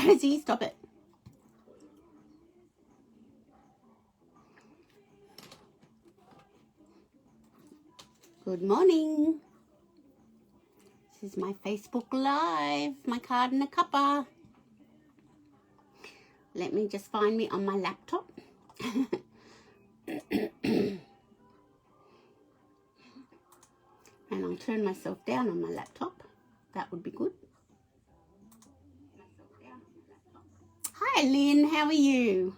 Rosie, stop it. Good morning. This is my Facebook Live, my card and a cuppa. Let me just find me on my laptop. And I'll turn myself down on my laptop. That would be good. Hi, Lynn. How are you?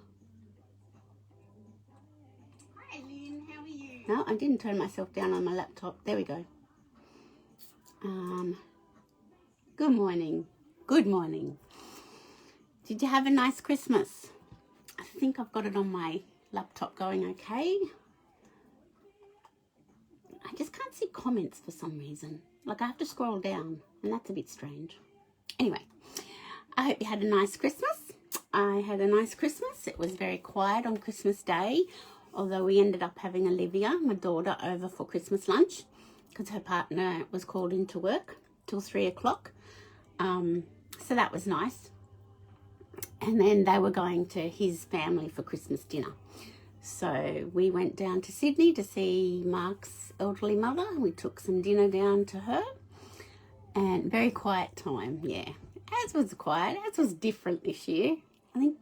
Hi, Lynn. How are you? No, I didn't turn myself down on my laptop. There we go. Good morning. Good morning. Did you have a nice Christmas? I think I've got it on my laptop going okay. I just can't see comments for some reason. Like I have to scroll down and that's a bit strange. Anyway, I hope you had a nice Christmas. I had a nice Christmas. It was very quiet on Christmas Day, although we ended up having Olivia, my daughter, over for Christmas lunch because her partner was called into work till 3 o'clock. So that was nice. And then they were going to his family for Christmas dinner. So we went down to Sydney to see Mark's elderly mother. We took some dinner down to her. And very quiet time, yeah. As was quiet, as was different this year. I think,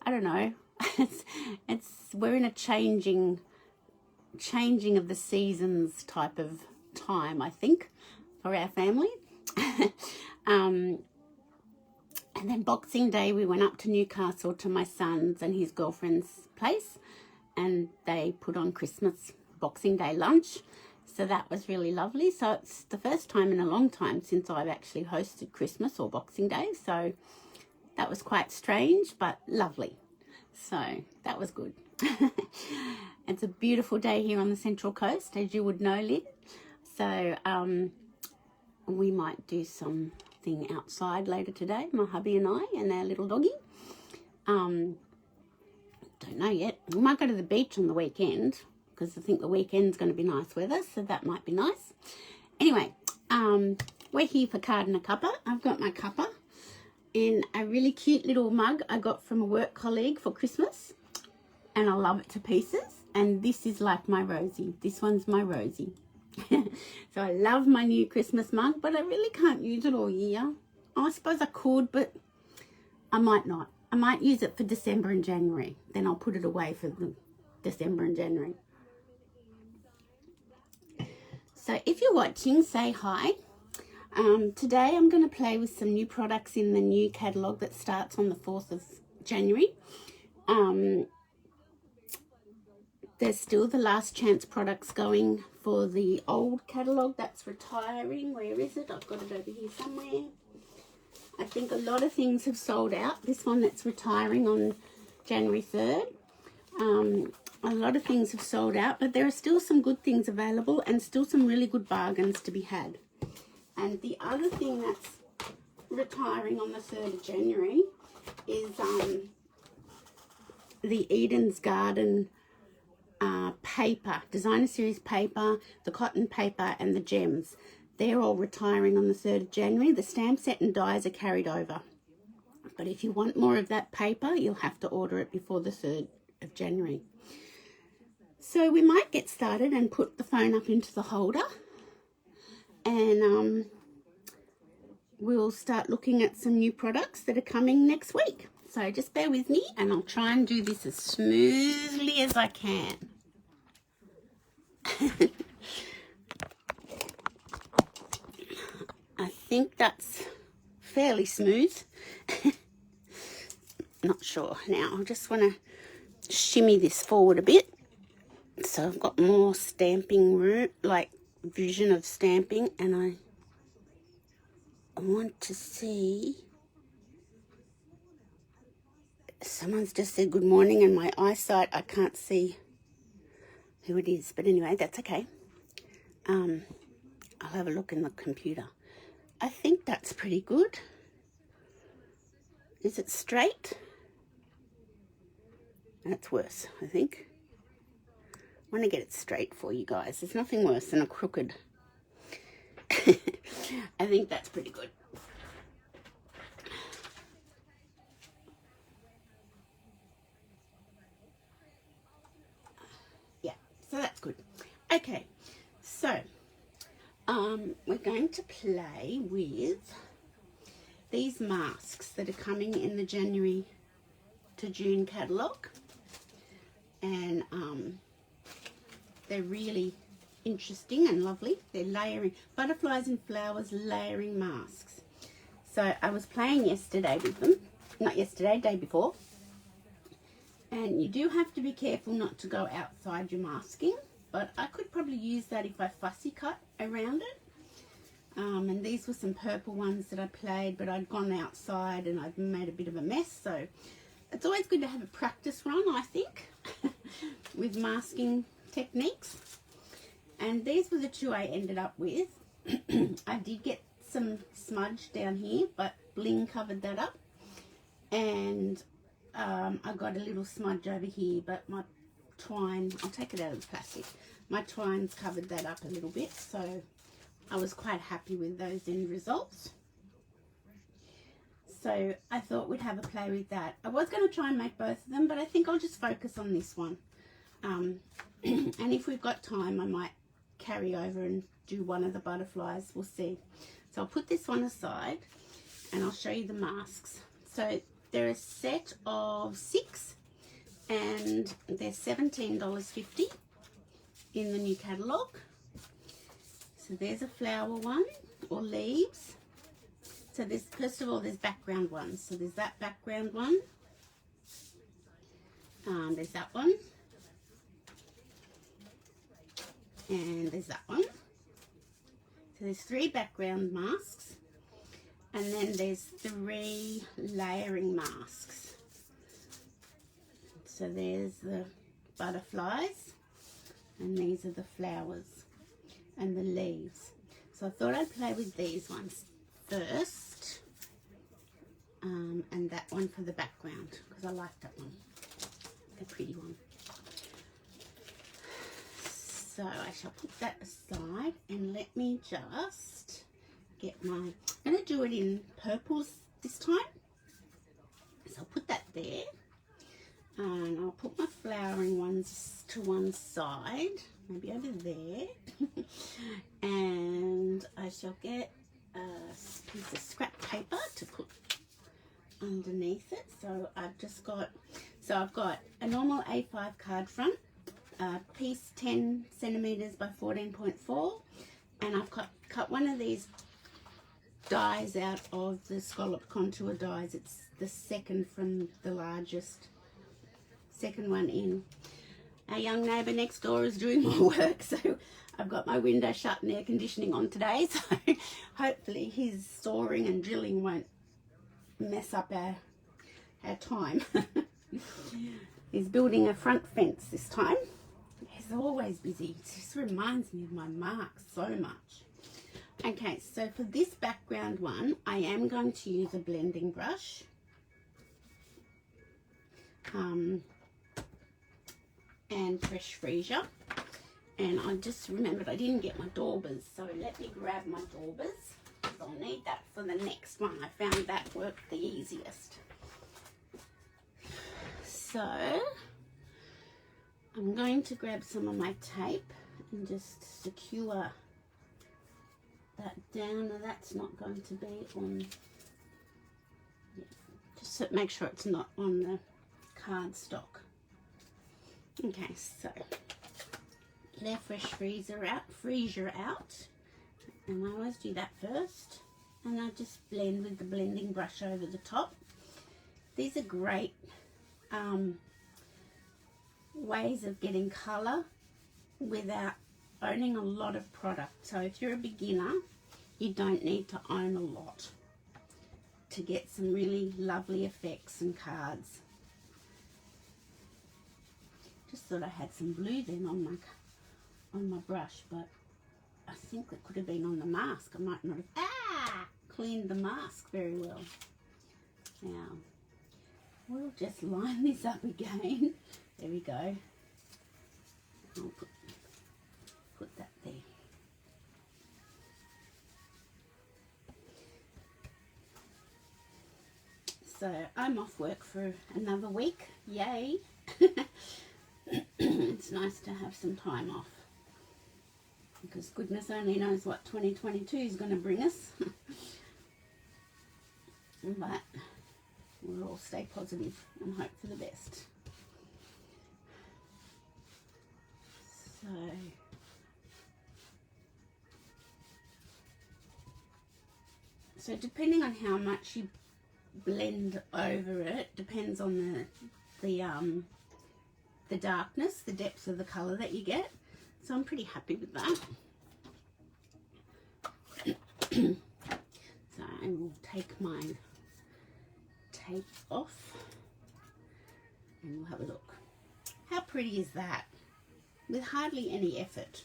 I don't know. We're in a changing of the seasons type of time, I think, for our family. And then Boxing Day, we went up to Newcastle to my son's and his girlfriend's place, and they put on Christmas Boxing Day lunch. So that was really lovely. So it's the first time in a long time since I've actually hosted Christmas or Boxing Day. So that was quite strange, but lovely. So that was good. It's a beautiful day here on the Central Coast, as you would know, Lynn. So we might do something outside later today, my hubby and I and our little doggy. Don't know yet. We might go to the beach on the weekend because I think the weekend's going to be nice weather, so that might be nice. Anyway, we're here for card and a cuppa. I've got my cuppa in a really cute little mug I got from a work colleague for Christmas, and I love it to pieces. And this is like my Rosie. This one's my Rosie. So I love my new Christmas mug, but I really can't use it all year. I suppose I could, but I might not. I might use it for December and January. Then I'll put it away for the December and January. So if you're watching, say hi. Today I'm going to play with some new products in the new catalogue that starts on the 4th of January. There's still the last chance products going for the old catalogue that's retiring. Where is it? I've got it over here somewhere. I think a lot of things have sold out. This one that's retiring on January 3rd. A lot of things have sold out, but there are still some good things available and still some really good bargains to be had. And the other thing that's retiring on the 3rd of January is the Eden's Garden paper, designer series paper, the cotton paper and the gems. They're all retiring on the 3rd of January. The stamp set and dies are carried over. But if you want more of that paper, you'll have to order it before the 3rd of January. So we might get started and put the phone up into the holder. And we'll start looking at some new products that are coming next week. So just bear with me and I'll try and do this as smoothly as I can. I think that's fairly smooth. Not sure. Now I just want to shimmy this forward a bit. So I've got more stamping room, like vision of stamping, and I want to see. Someone's just said good morning, and my eyesight, I can't see who it is. But anyway, that's okay. I'll have a look in the computer. I think that's pretty good. Is it straight? That's worse, I think. I want to get it straight for you guys. There's nothing worse than a crooked. I think that's pretty good. Okay, so we're going to play with these masks that are coming in the January to June catalogue, and they're really interesting and lovely. They're layering, butterflies and flowers layering masks. So I was playing yesterday with them, not yesterday, day before, and you do have to be careful not to go outside your masking, but I could probably use that if I fussy cut around it. And these were some purple ones that I played, but I'd gone outside and I'd made a bit of a mess, so it's always good to have a practice run, I think, with masking techniques. And these were the two I ended up with. I did get some smudge down here, but bling covered that up, and I got a little smudge over here, but my twine, I'll take it out of the plastic, my twine's covered that up a little bit, so I was quite happy with those end results. So I thought we'd have a play with that. I was going to try and make both of them, but I think I'll just focus on this one. And if we've got time, I might carry over and do one of the butterflies. We'll see. So I'll put this one aside and I'll show you the masks. So they're a set of 6 and they're $17.50 in the new catalogue. So there's a flower one, or leaves. So there's, first of all, there's background ones. So there's that background one. There's that one. And there's that one. So there's 3 background masks. And then there's 3 layering masks. So there's the butterflies. And these are the flowers and the leaves. So I thought I'd play with these ones first, and that one for the background, because I like that one, the pretty one. So I shall put that aside, and let me just get my, I'm going to do it in purples this time. So I'll put that there, and I'll put my flowering ones to one side, maybe over there. And I shall get a piece of scrap paper to put underneath it. So I've just got, so I've got a normal A5 card front, piece 10 centimeters by 14.4, and I've cut one of these dies out of the scallop contour dies. It's the second from the largest, second one in. Our young neighbour next door is doing my work, so I've got my window shut and air conditioning on today, so hopefully his sawing and drilling won't mess up our time. He's building a front fence this time. He's always busy. It just reminds me of my marks so much. Okay, so for this background one, I am going to use a blending brush. And fresh freesia, and I just remembered I didn't get my daubers, so let me grab my daubers, because I'll need that for the next one. I found that worked the easiest. So I'm going to grab some of my tape and just secure that down. Now that's not going to be on, yeah, just to make sure it's not on the cardstock. Okay, so get our fresh freesia out, and I always do that first, and I just blend with the blending brush over the top. These are great ways of getting colour without owning a lot of product. So if you're a beginner, you don't need to own a lot to get some really lovely effects and cards. Just thought I had some blue then on my brush, but I think it could have been on the mask. I might not have cleaned the mask very well. Now we'll just line this up again. There we go. I'll put that there. So I'm off work for another week. Yay. It's nice to have some time off. because goodness only knows what 2022 is going to bring us. But we'll all stay positive and hope for the best. So depending on how much you blend over it, depends on the darkness, the depth of the colour that you get. So I'm pretty happy with that. So I will take my tape off and we'll have a look. How pretty is that? With hardly any effort.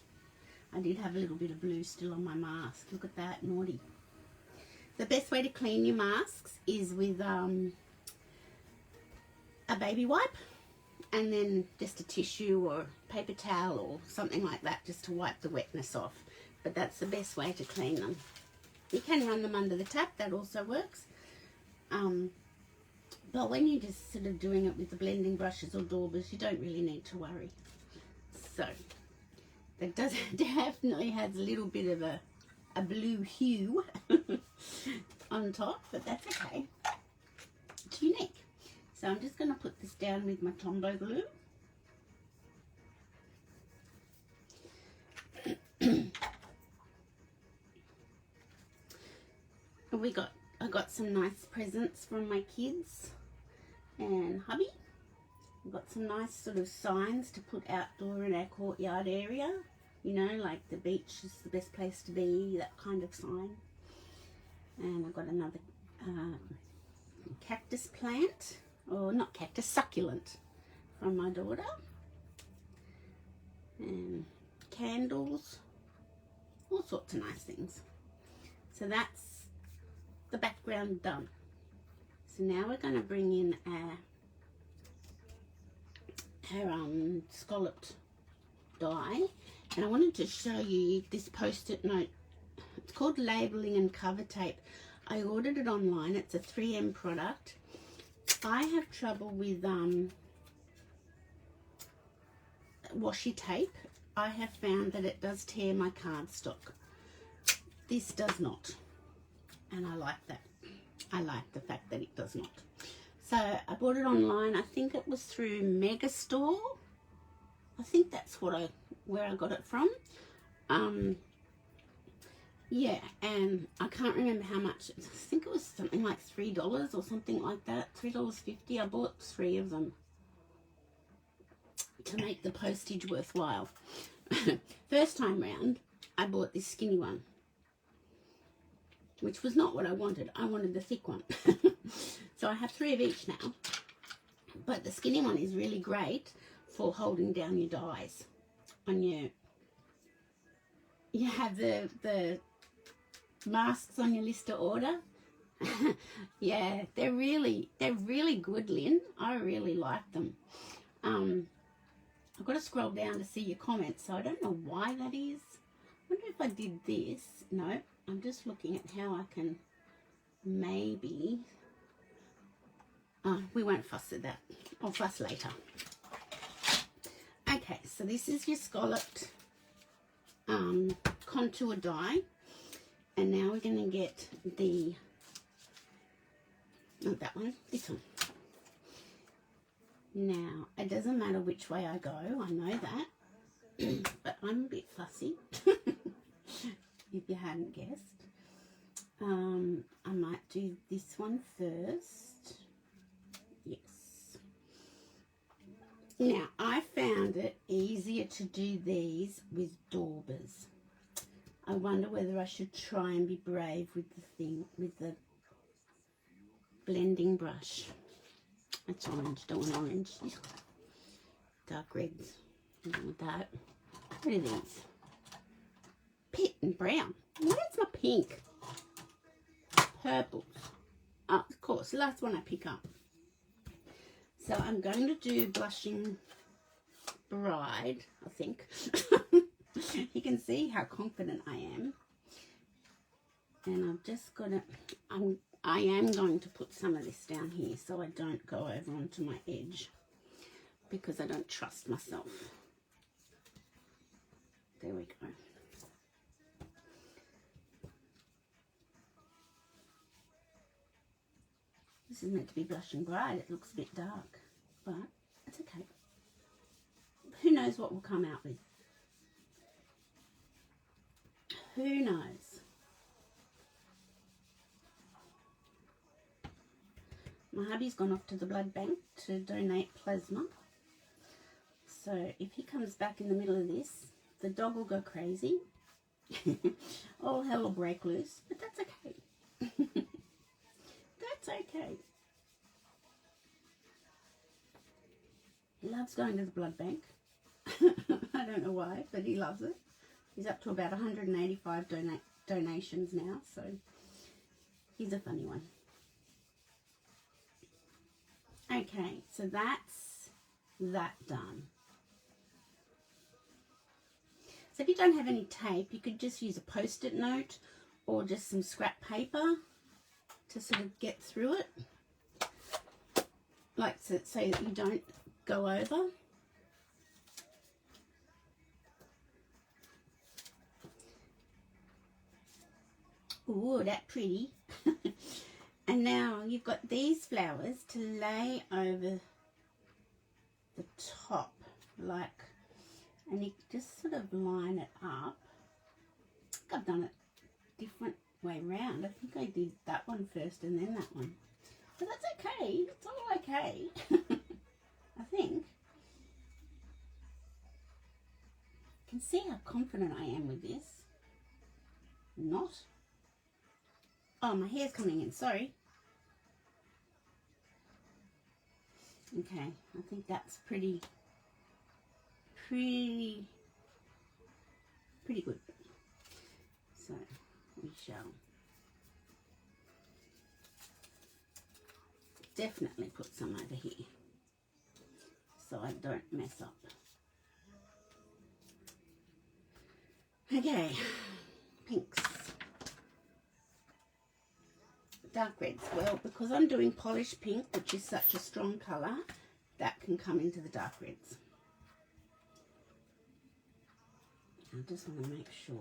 I did have a little bit of blue still on my mask. Look at that, naughty. The best way to clean your masks is with a baby wipe, and then just a tissue or paper towel or something like that, just to wipe the wetness off. But that's the best way to clean them. You can run them under the tap, that also works. But when you're just sort of doing it with the blending brushes or daubers, you don't really need to worry. So that does definitely has a little bit of a blue hue on top, but that's okay. It's unique. So I'm just going to put this down with my Tombow glue. I got some nice presents from my kids and hubby. I've got some nice sort of signs to put outdoor in our courtyard area. You know, like the beach is the best place to be, that kind of sign. And I've got another cactus plant, or not cactus, succulent from my daughter. And candles, all sorts of nice things. So that's the background done. So now we're going to bring in our scalloped die. And I wanted to show you this post-it note. It's called Labeling and Cover Tape. I ordered it online. It's a 3M product. I have trouble with washi tape. I have found that it does tear my cardstock. This does not. And I like that. I like the fact that it does not. So I bought it online. I think it was through Megastore. I think that's where I got it from. Yeah, and I can't remember how much. I think it was something like $3 or something like that. $3.50. I bought 3 of them to make the postage worthwhile. First time round, I bought this skinny one, which was not what I wanted. I wanted the thick one. So I have 3 of each now. But the skinny one is really great for holding down your dies on your... You have the masks on your list to order. Yeah, they're really good, Lynn. I really like them. I've got to scroll down to see your comments, so I don't know why that is. I wonder if I did this. No, I'm just looking at how I can maybe... we won't fuss at that. I'll fuss later. Okay, so this is your scalloped contour die, and now we're going to get the, not that one, this one. Now, it doesn't matter which way I go, I know that, but I'm a bit fussy, if you hadn't guessed. I might do this one first. Yes. Now, I found it easier to do these with daubers. I wonder whether I should try and be brave with the thing, with the blending brush. That's orange, don't want orange. Dark reds, don't want that. What are these? Pink and brown. Where's my pink? Purples. Oh, of course, the last one I pick up. So I'm going to do Blushing Bride, I think. You can see how confident I am. And I've just got to, I am going to put some of this down here so I don't go over onto my edge, because I don't trust myself. There we go. This is meant to be blush and bright. It looks a bit dark, but it's okay. Who knows what we'll come out with? Who knows? My hubby's gone off to the blood bank to donate plasma. So if he comes back in the middle of this, the dog will go crazy. All hell will break loose, but that's okay. That's okay. He loves going to the blood bank. I don't know why, but he loves it. He's up to about 185 donations now, so he's a funny one. Okay, so that's that done. So if you don't have any tape, you could just use a post-it note or just some scrap paper to sort of get through it, like so that you don't go over. Ooh, that's pretty. And now you've got these flowers to lay over the top, like, and you just sort of line it up. I think I've done it different way round. I think I did that one first and then that one. But that's okay. It's all okay. I think. You can see how confident I am with this. Not. Oh, my hair's coming in. Sorry. Okay, I think that's pretty good. So we shall definitely put some over here so I don't mess up. Okay, pinks. Dark reds. Well, because I'm doing polished pink, which is such a strong colour, that can come into the dark reds. I just want to make sure.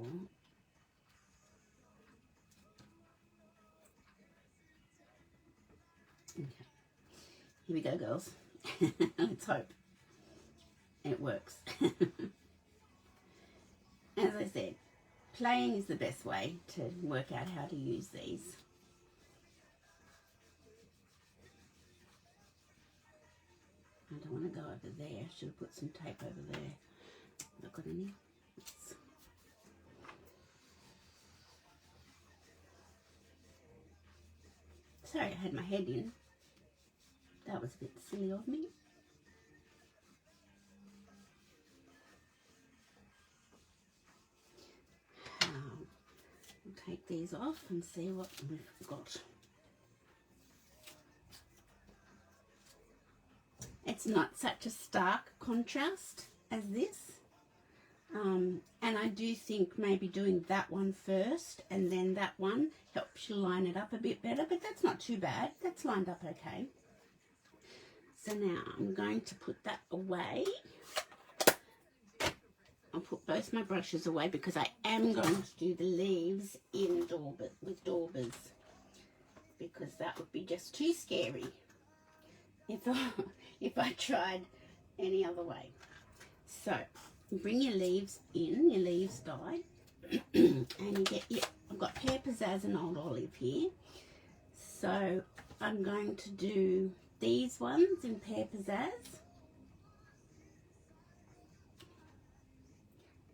Okay, here we go, girls. Let's hope it works. As I said, playing is the best way to work out how to use these. I don't want to go over there. I should have put some tape over there. Not got any. Yes. Sorry, I had my head in. That was a bit silly of me. We'll take these off and see what we've got. It's not such a stark contrast as this, and I do think maybe doing that one first and then that one helps you line it up a bit better, but that's not too bad. That's lined up okay. So now I'm going to put that away. I'll put both my brushes away because I am going to do the leaves in with daubers, because that would be just too scary if I tried any other way. So bring your leaves in, your leaves die, and you get I've got Pear Pizzazz and Old Olive here. So I'm going to do these ones in Pear Pizzazz,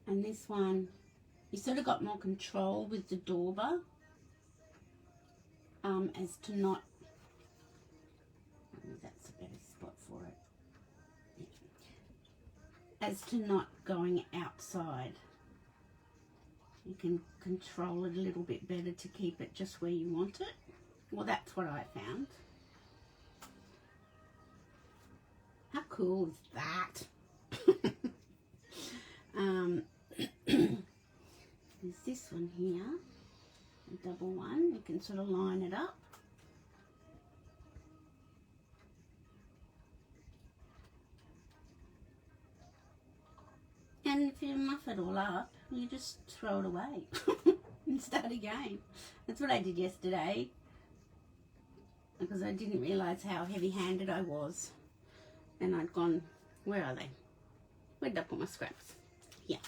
and this one you sort of got more control with the dauber, as to not, that's a better spot for it, yeah. As to not going outside. You can control it a little bit better to keep it just where you want it. Well, that's what I found. How cool is that? There's this one here, a double one. You can sort of line it up. And if you muff it all up, you just throw it away and start again. That's what I did yesterday. because I didn't realise how heavy-handed I was. And I'd gone, where are they? Where did I put my scraps? Here.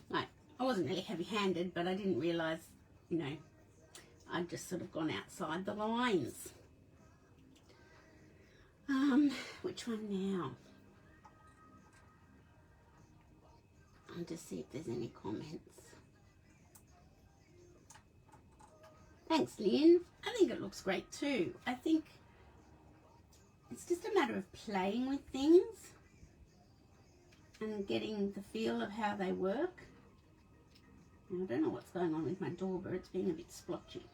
Like, I wasn't really heavy-handed, but I didn't realise, you know, I'd just sort of gone outside the lines. Which one now? I'll just see if there's any comments. Thanks, Lynn. I think it looks great too. I think it's just a matter of playing with things and getting the feel of how they work. Now, I don't know what's going on with my door, but it's being a bit splotchy.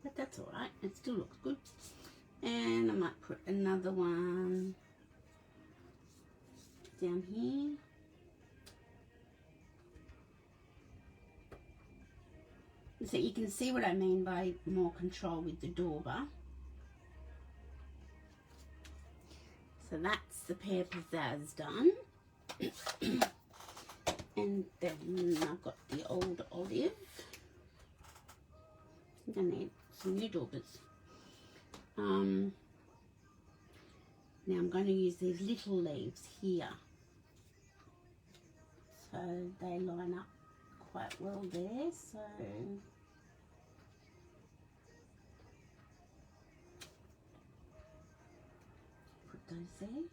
But that's all right. It still looks good. And I might put another one down here. So you can see what I mean by more control with the dauber. So that's the pear pizzazz done. And then I've got the old olive. I'm going to need some new daubers. Now I'm going to use these little leaves here. So they line up quite well there. So put those there.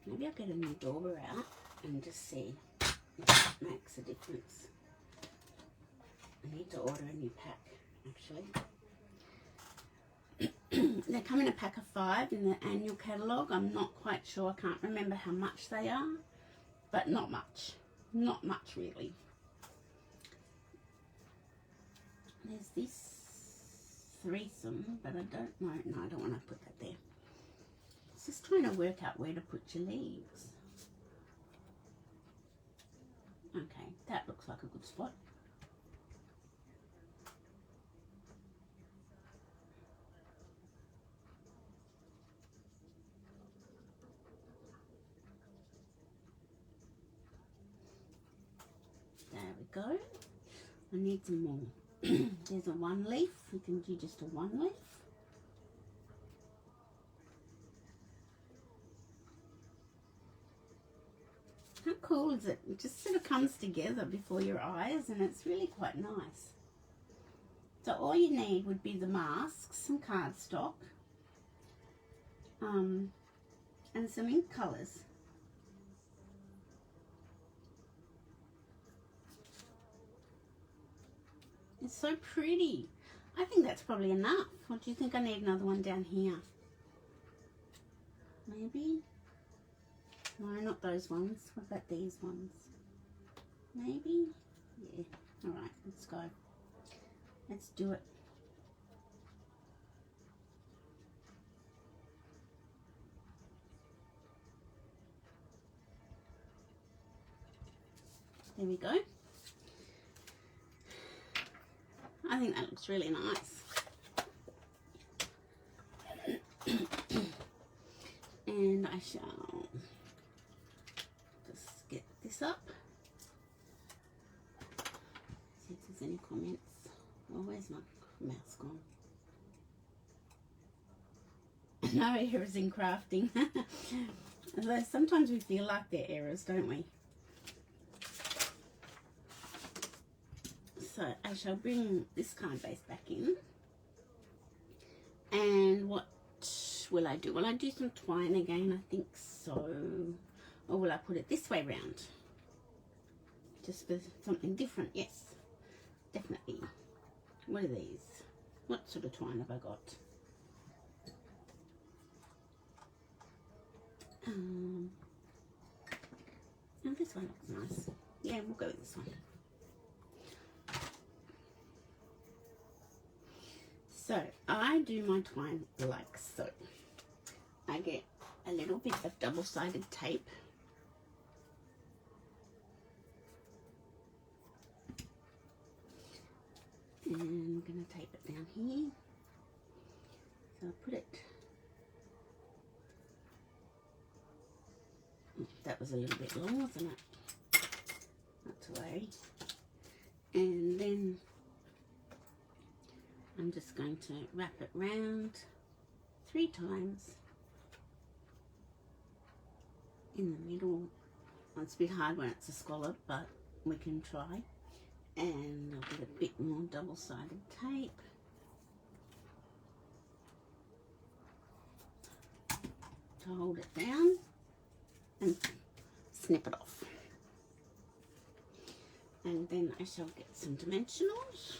Maybe I'll get a new dauber out and just see if that makes a difference. I need to order a new pack, actually. They come in a pack of 5 in the annual catalogue. I'm not quite sure. I can't remember how much they are, but not much. Not much, really. There's this threesome, but I don't know. No, I don't want to put that there. Just trying to work out where to put your leaves. Okay, that looks like a good spot. There we go. I need some more. There's a 1 leaf. We can do just a 1 leaf. How cool is it? It just sort of comes together before your eyes, and it's really quite nice. So all you need would be the masks, some cardstock, and some ink colours. It's so pretty. I think that's probably enough. Or do you think I need another one down here? Maybe? No, not those ones. What about these ones? Maybe? Yeah. Alright, let's go. Let's do it. There we go. I think that looks really nice. And I shall just get this up. See if there's any comments. Oh, where's my mouse gone? No errors in crafting. Although sometimes we feel like they're errors, don't we? So I shall bring this card base back in. And what will I do? Will I do some twine again? I think so. Or will I put it this way round? Just for something different? Yes, definitely. What are these? What sort of twine have I got? Oh, this one looks nice. Yeah, we'll go with this one. So I do my twine like so. I get a little bit of double-sided tape. And I'm going to tape it down here. So I'll put it, that was a little bit long, wasn't it? Not to worry. And then I'm just going to wrap it round 3 times in the middle. Well, it's a bit hard when it's a scallop, but we can try. And I'll get a bit more double-sided tape. To hold it down and snip it off. And then I shall get some dimensionals.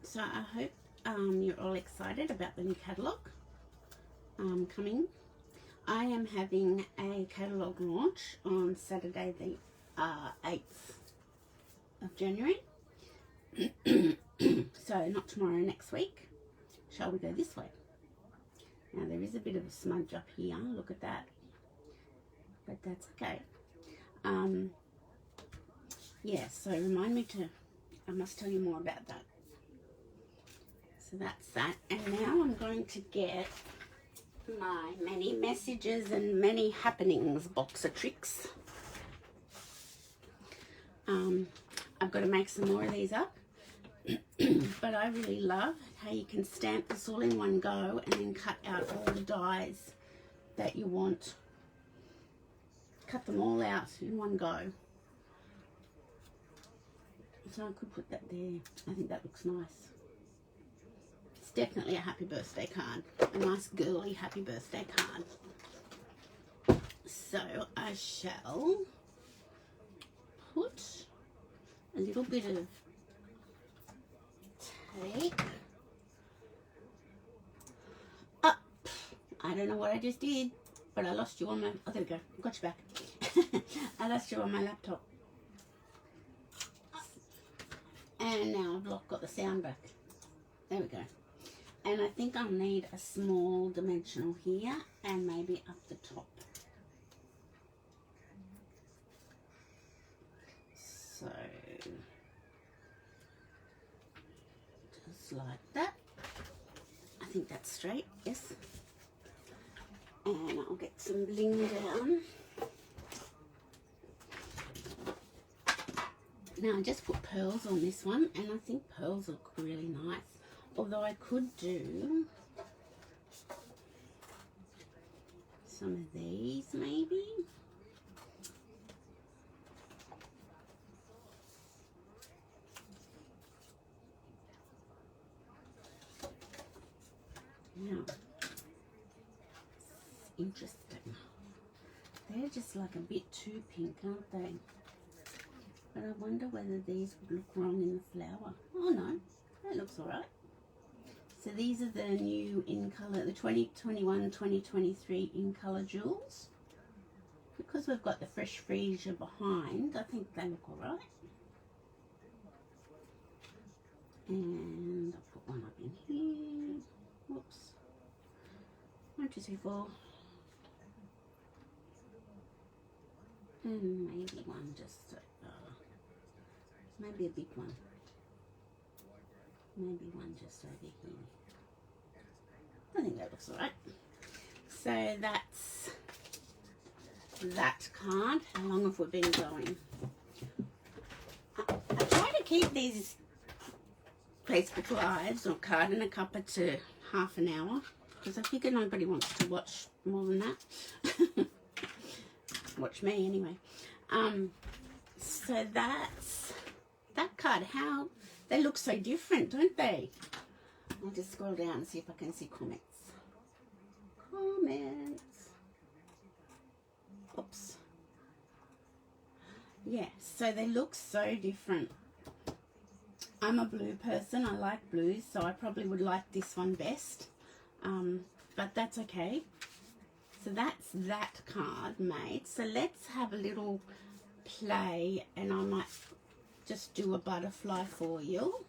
So I hope you're all excited about the new catalogue coming. I am having a catalogue launch on Saturday the 8th of January. So not tomorrow, next week. Shall we go this way? Now there is a bit of a smudge up here, look at that. But that's okay. Yeah, so remind me to, I must tell you more about that. So that's that. And now I'm going to get my many messages and many happenings box of tricks. I've got to make some more of these up. But I really love how you can stamp this all in one go and then cut out all the dies that you want. Cut them all out in one go. So I could put that there. I think that looks nice. It's definitely a happy birthday card. A nice girly happy birthday card. So I shall put a little bit of tape up. I don't know what I just did, but I lost you on my, oh there we go, got you back. I lost you on my laptop. And now I've got the sound back. There we go. And I think I'll need a small dimensional here and maybe up the top. So, just like that. I think that's straight, yes. And I'll get some bling down. Now I just put pearls on this one, and I think pearls look really nice. Although I could do some of these maybe. Now, it's interesting. They're just like a bit too pink, aren't they? But I wonder whether these would look wrong in the flower. Oh no, that looks alright. So these are the new in colour, the 2021-2023 in colour jewels. Because we've got the fresh freesia behind, I think they look alright. And I'll put one up in here. Whoops. 1, 2, 3, 4. And maybe one just maybe a big one. Maybe one just over here. I think that looks alright. So that's that card. How long have we been going? I try to keep these Facebook Lives or card in a cuppa to half an hour because I figure nobody wants to watch more than that. Watch me anyway. So that's that card. How they look so different, don't they? I'll just scroll down and see if I can see comments. Comments. Oops. Yeah, so they look so different. I'm a blue person. I like blues, so I probably would like this one best. But that's okay. So that's that card made. So let's have a little play, and I might just do a butterfly for you.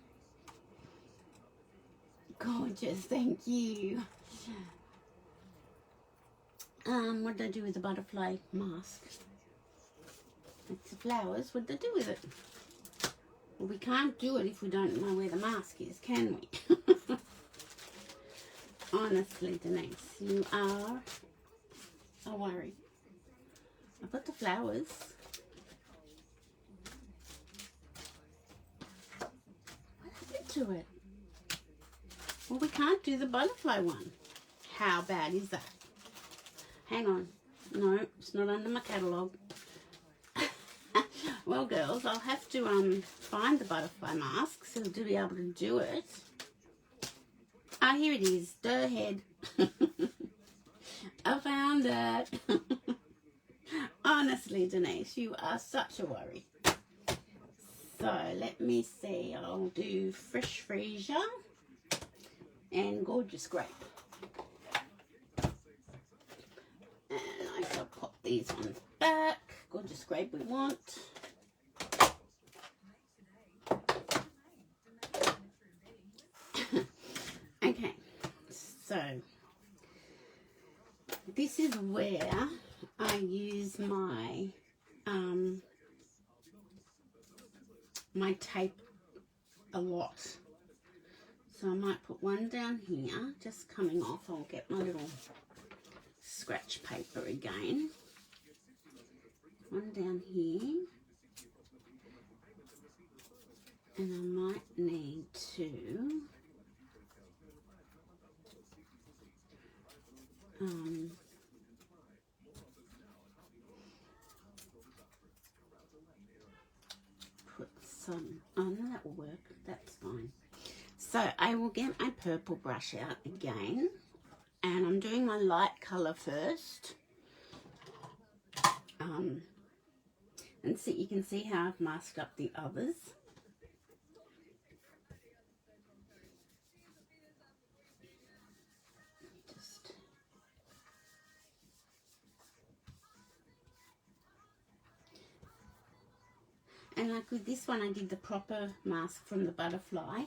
Gorgeous, thank you. What did I do with the butterfly mask? It's the flowers. What did I do with it? Well, we can't do it if we don't know where the mask is, can we? Honestly, Denise, you are a worry. I've got the flowers. What happened to it? Well, we can't do the butterfly one. How bad is that? Hang on. No, it's not under my catalogue. Well, girls, I'll have to find the butterfly mask so to be able to do it. Ah, here it is. Go ahead. I found it. Honestly, Denise, you are such a worry. So, let me see. I'll do Fresh Freesia and Gorgeous Grape. And I shall pop these ones back. Gorgeous Grape we want. Okay, so this is where I use my my tape a lot. So I might put one down here, just coming off. I'll get my little scratch paper again. One down here. And I might need to put some, oh no, that will work, that's fine. So I will get my purple brush out again, and I'm doing my light colour first. And see, you can see how I've masked up the others. And like with this one, I did the proper mask from the butterfly,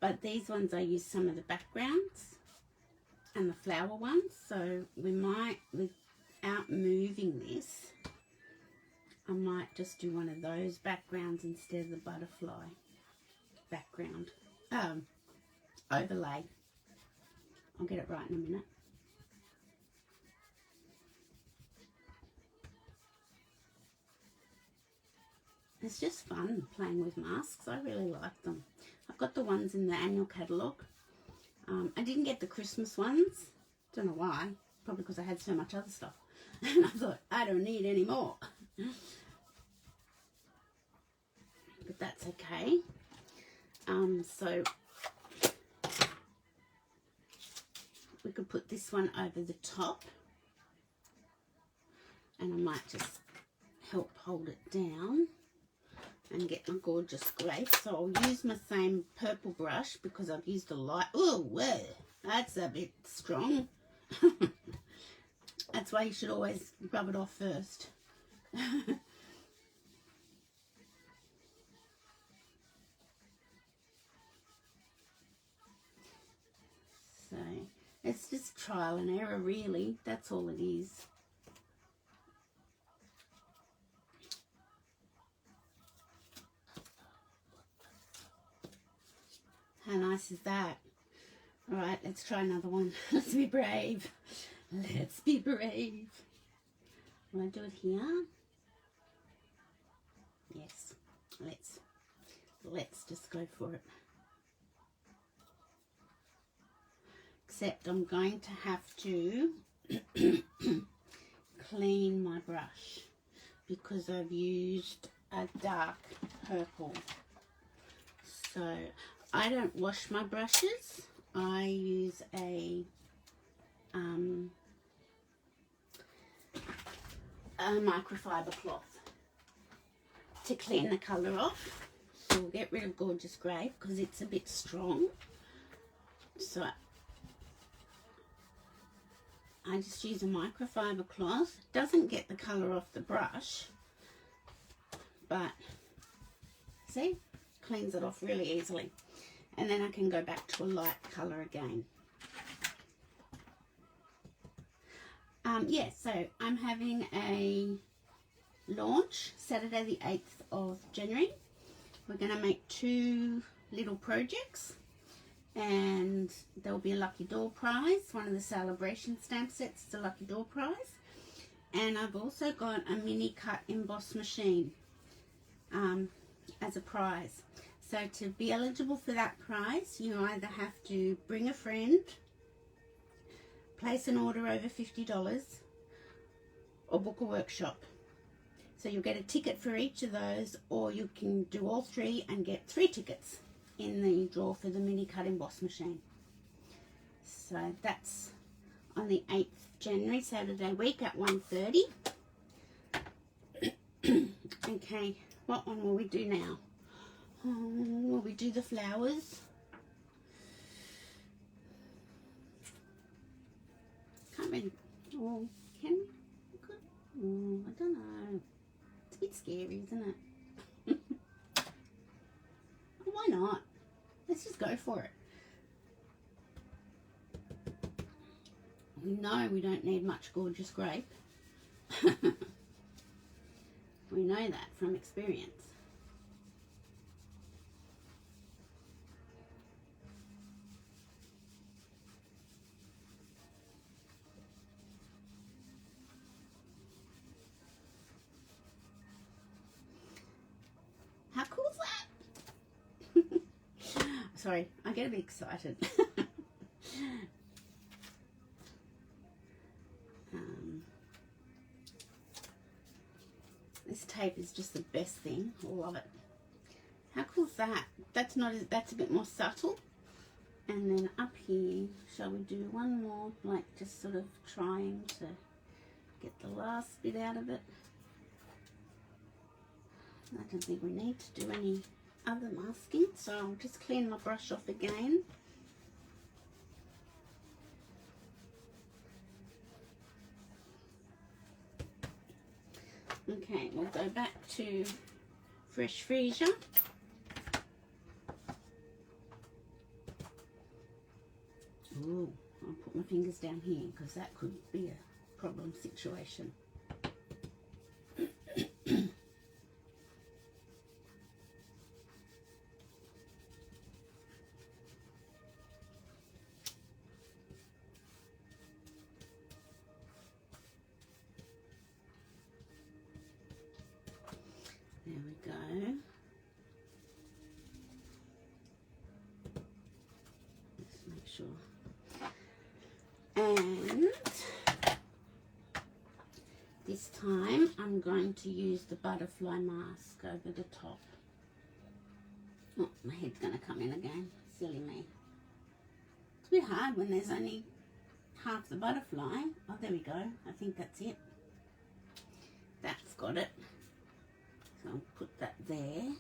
but these ones I used some of the backgrounds and the flower ones. So we might, without moving this, I might just do one of those backgrounds instead of the butterfly background. Overlay. I'll get it right in a minute. It's just fun playing with masks. I really like them. I've got the ones in the annual catalogue. I didn't get the Christmas ones. Don't know why. Probably because I had so much other stuff. And I thought, I don't need any more. But that's okay. So we could put this one over the top. And I might just help hold it down and get my Gorgeous Grape. So I'll use my same purple brush because I've used a light. Oh, whoa, that's a bit strong. That's why you should always rub it off first. So it's just trial and error, really. That's all it is. How nice is that? All right, let's try another one. Let's be brave. Let's be brave. Will I do it here? Yes. Let's just go for it. Except I'm going to have to clean my brush because I've used a dark purple. So I don't wash my brushes. I use a microfiber cloth to clean the colour off. So we'll get rid of Gorgeous Grape because it's a bit strong. So I just use a microfiber cloth. Doesn't get the colour off the brush, but see, cleans it off really easily. And then I can go back to a light colour again. Yeah, so I'm having a launch Saturday the 8th of January. We're going to make 2 little projects, and there'll be a lucky door prize. One of the celebration stamp sets is a lucky door prize, and I've also got a mini cut emboss machine as a prize. So to be eligible for that prize, you either have to bring a friend, place an order over $50, or book a workshop. So you'll get a ticket for each of those, or you can do all 3 and get 3 tickets in the draw for the mini cut emboss machine. So that's on the 8th of January, Saturday week at 1:30. Okay, what one will we do now? Will we do the flowers? Can't really. Oh, can we? Oh, I don't know. It's a bit scary, isn't it? Why not? Let's just go for it. We know we don't need much gorgeous grape. We know that from experience. How cool is that? Sorry, I get a bit excited. This tape is just the best thing. I love it. How cool is that? That's a bit more subtle. And then up here, shall we do one more, like just sort of trying to get the last bit out of it. I don't think we need to do any other masking, so I'll just clean my brush off again. Okay, we'll go back to Fresh Freesia. Ooh, I'll put my fingers down here because that could be a problem situation. There we go. Let's make sure. And this time I'm going to use the butterfly mask over the top. Oh, my head's going to come in again. Silly me. It's a bit hard when there's only half the butterfly. Oh, there we go. I think that's it. That's got it. So I'll put that there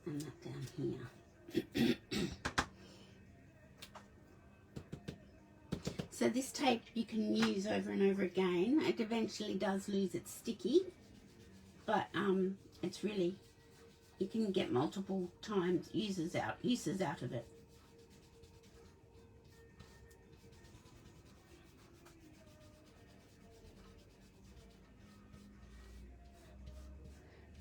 and that down here. So this tape you can use over and over again. It eventually does lose its sticky, but it's really, you can get multiple times uses out of it.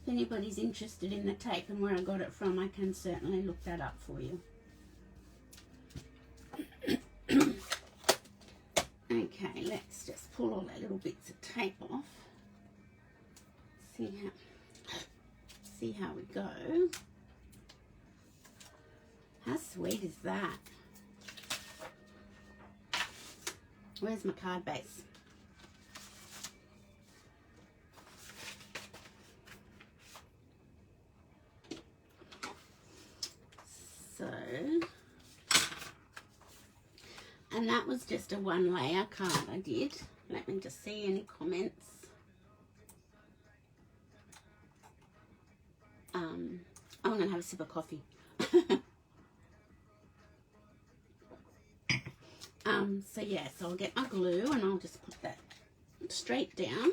If anybody's interested in the tape and where I got it from, I can certainly look that up for you. Okay, let's just pull all our little bits of tape off. See how we go. How sweet is that? Where's my card base? So, and that was just a 1-layer card I did. Let me just see any comments. I'm going to have a sip of coffee. So yeah, so I'll get my glue and I'll just put that straight down.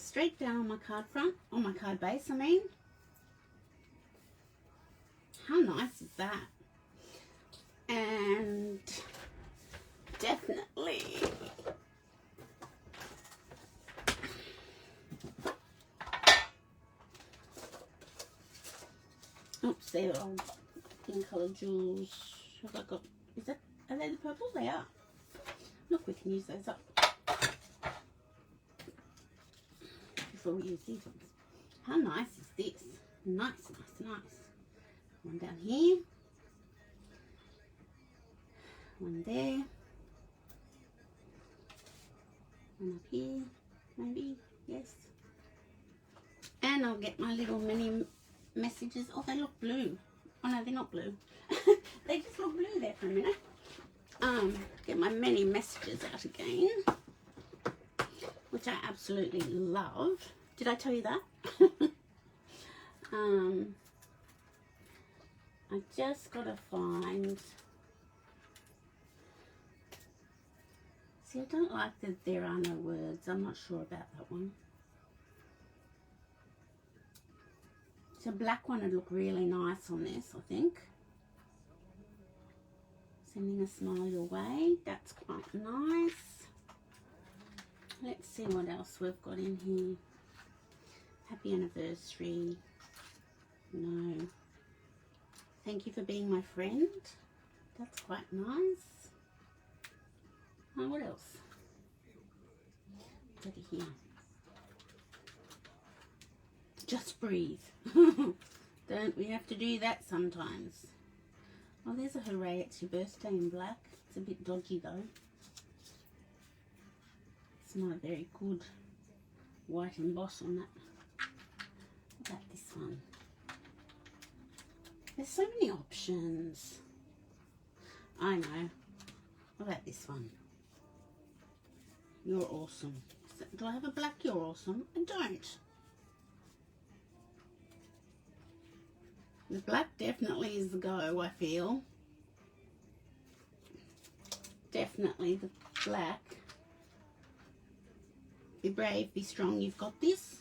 straight down on my card front, on my card base I mean. How nice is that? And definitely oops, they're all pink coloured jewels. Have I got, is that, are they the purple? They are. Look, we can use those up before we use these ones. How nice is this? Nice, nice, nice. One down here. One there. One up here, maybe, yes. And I'll get my little mini messages. Oh, they look blue. Oh no, they're not blue. They just look blue there for a minute. Get my many messages out again, which I absolutely love. Did I tell you that? I just gotta find. See, I don't like that there are no words. I'm not sure about that one. So black one would look really nice on this, I think. Sending a smile your way. That's quite nice. Let's see what else we've got in here. Happy anniversary. No. Thank you for being my friend. That's quite nice. Oh, what else? Look at here. Just breathe. Don't we have to do that sometimes? Oh, there's a hooray, it's your birthday in black. It's a bit dodgy though. It's not a very good white emboss on that. What about this one? There's so many options. I know. What about this one? You're awesome. Do I have a black you're awesome? I don't. The black definitely is the go, I feel. Definitely the black. Be brave, be strong, you've got this.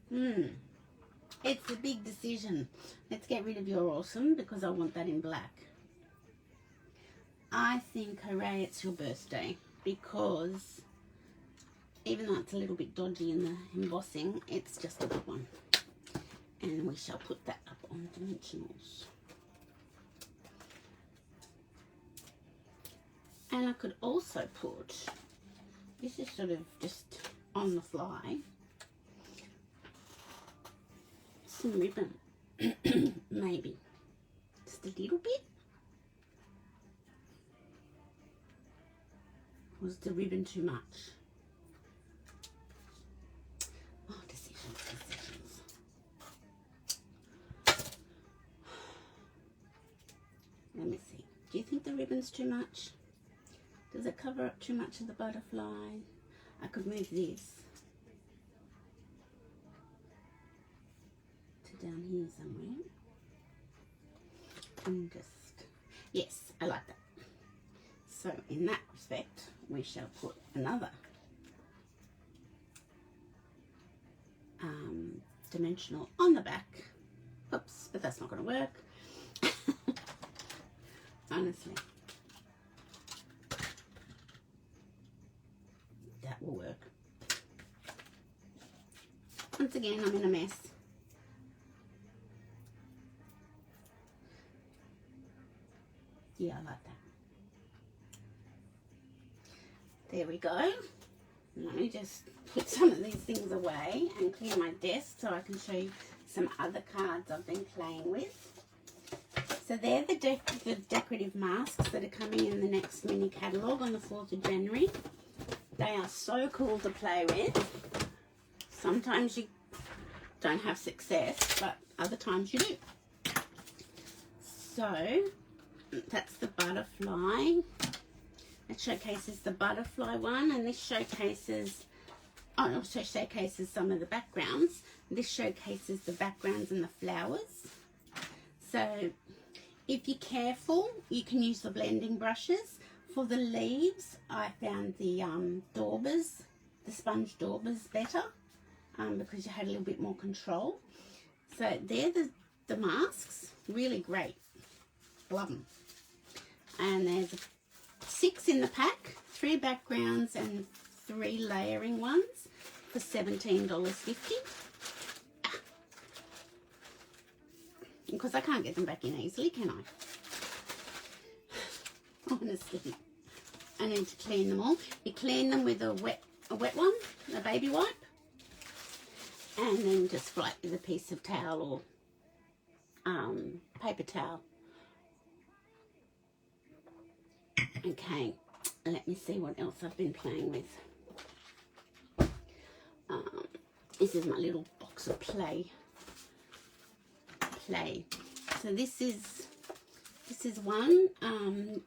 It's a big decision. Let's get rid of your awesome because I want that in black. I think hooray, it's your birthday, because even though it's a little bit dodgy in the embossing, it's just a good one. And we shall put that up on dimensionals. And I could also put, this is sort of just on the fly, some ribbon, maybe, just a little bit. Was the ribbon too much? Oh, decisions. Let me see. Do you think the ribbon's too much? Does it cover up too much of the butterfly? I could move this to down here somewhere. And just, yes, I like that. So in that respect, we shall put another dimensional on the back. Oops, but that's not going to work. Honestly, that will work. Once again, I'm in a mess. Yeah, I like that. There we go. Let me just put some of these things away and clear my desk so I can show you some other cards I've been playing with. So they're the decorative masks that are coming in the next mini catalogue on the 4th of January. They are so cool to play with. Sometimes you don't have success, but other times you do. So that's the butterfly. It showcases the butterfly one, and this showcases, oh, it also showcases some of the backgrounds. This showcases the backgrounds and the flowers. So if you're careful, you can use the blending brushes. For the leaves, I found the Daubers the sponge daubers better because you had a little bit more control. So they're the masks, really great, love them. And there's 6 in the pack, 3 backgrounds and 3 layering ones for $17.50. Because I can't get them back in easily, can I? Honestly, I need to clean them all. You clean them with a wet one, a baby wipe, and then just wipe with a piece of towel or paper towel. Okay, let me see what else I've been playing with. This is my little box of play. So this is one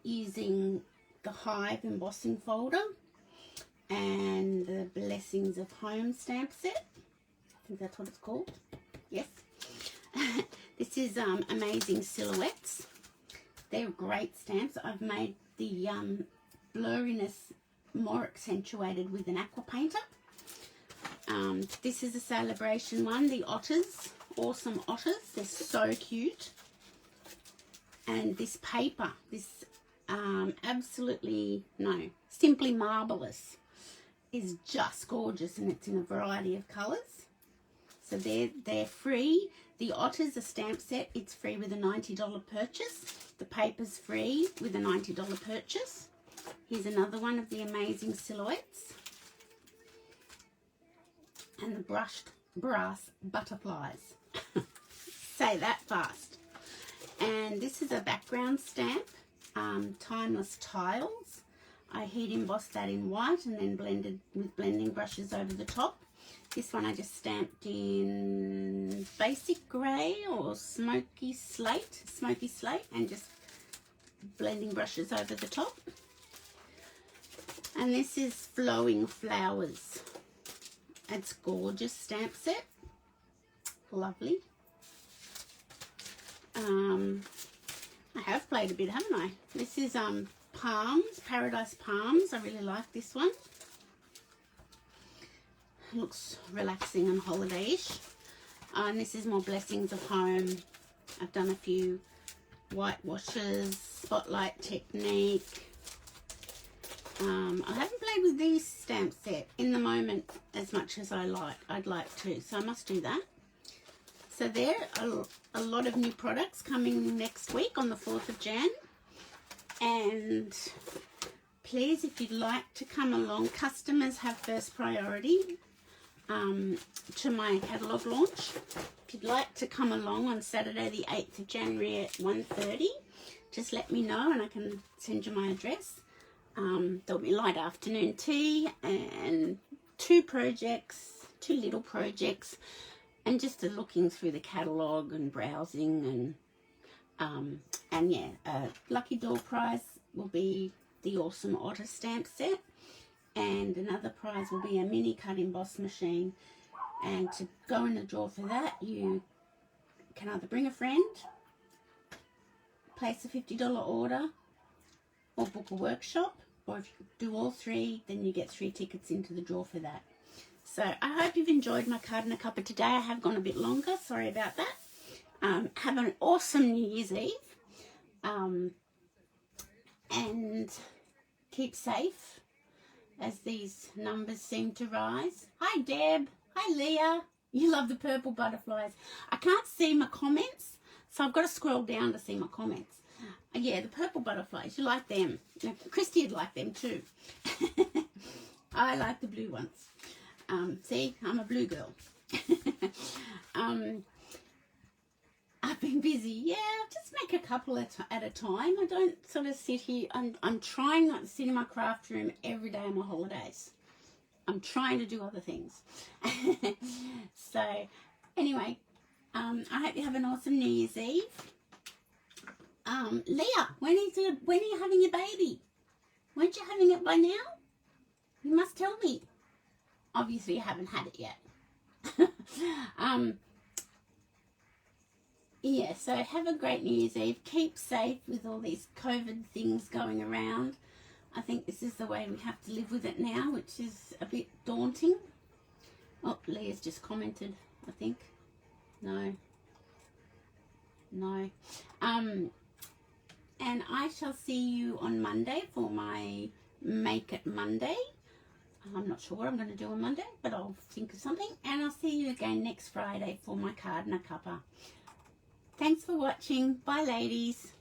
using the Hive embossing folder and the Blessings of Home stamp set. I think that's what it's called. Yes. This is Amazing Silhouettes. They're great stamps. I've made the blurriness more accentuated with an aqua painter. This is a celebration one, the otters. Awesome otters, they're so cute. And this paper, this Simply Marvelous is just gorgeous, and it's in a variety of colours. So they're free. The otters, a stamp set, it's free with a $90 purchase. The paper's free with a $90 purchase. Here's another one of the Amazing Silhouettes. And the brushed brass butterflies. Say that fast. And this is a background stamp, Timeless Tiles. I heat embossed that in white and then blended with blending brushes over the top. This one I just stamped in basic grey or smoky slate, and just blending brushes over the top. And this is Flowing Flowers. It's gorgeous stamp set. Lovely. I have played a bit, haven't I? This is Palms, Paradise Palms. I really like this one. Looks relaxing and holiday-ish. And this is more Blessings of Home. I've done a few whitewashes, spotlight technique. I haven't played with these stamp set in the moment as much as I'd like to, so I must do that. So there are a lot of new products coming next week on the 4th of Jan. And please, if you'd like to come along, customers have first priority to my catalogue launch. If you'd like to come along on Saturday the 8th of January at 1:30, just let me know and I can send you my address. There'll be light afternoon tea and 2 little projects, and just looking through the catalogue and browsing, and yeah, lucky door prize will be the awesome Otter stamp set, and another prize will be a mini cut emboss machine. And to go in the draw for that, you can either bring a friend, place a $50 order, or book a workshop. Or if you do all 3, then you get 3 tickets into the draw for that. So I hope you've enjoyed my card and a cuppa today. I have gone a bit longer. Sorry about that. Have an awesome New Year's Eve. And keep safe as these numbers seem to rise. Hi, Deb. Hi, Leah. You love the purple butterflies. I can't see my comments, so I've got to scroll down to see my comments. Yeah, the purple butterflies, you like them. Christy would like them too. I like the blue ones. See, I'm a blue girl. I've been busy. Yeah, I just make a couple at a time. I don't sort of sit here. I'm trying not to sit in my craft room every day on my holidays. I'm trying to do other things. So, anyway, I hope you have an awesome New Year's Eve. Leah, when are you having your baby? Weren't you having it by now? You must tell me. Obviously, you haven't had it yet. Yeah, so have a great New Year's Eve. Keep safe with all these COVID things going around. I think this is the way we have to live with it now, which is a bit daunting. Oh, Leah's just commented, I think. No. And I shall see you on Monday for my Make It Monday. I'm not sure what I'm going to do on Monday, but I'll think of something. And I'll see you again next Friday for my card and a cuppa. Thanks for watching. Bye, ladies.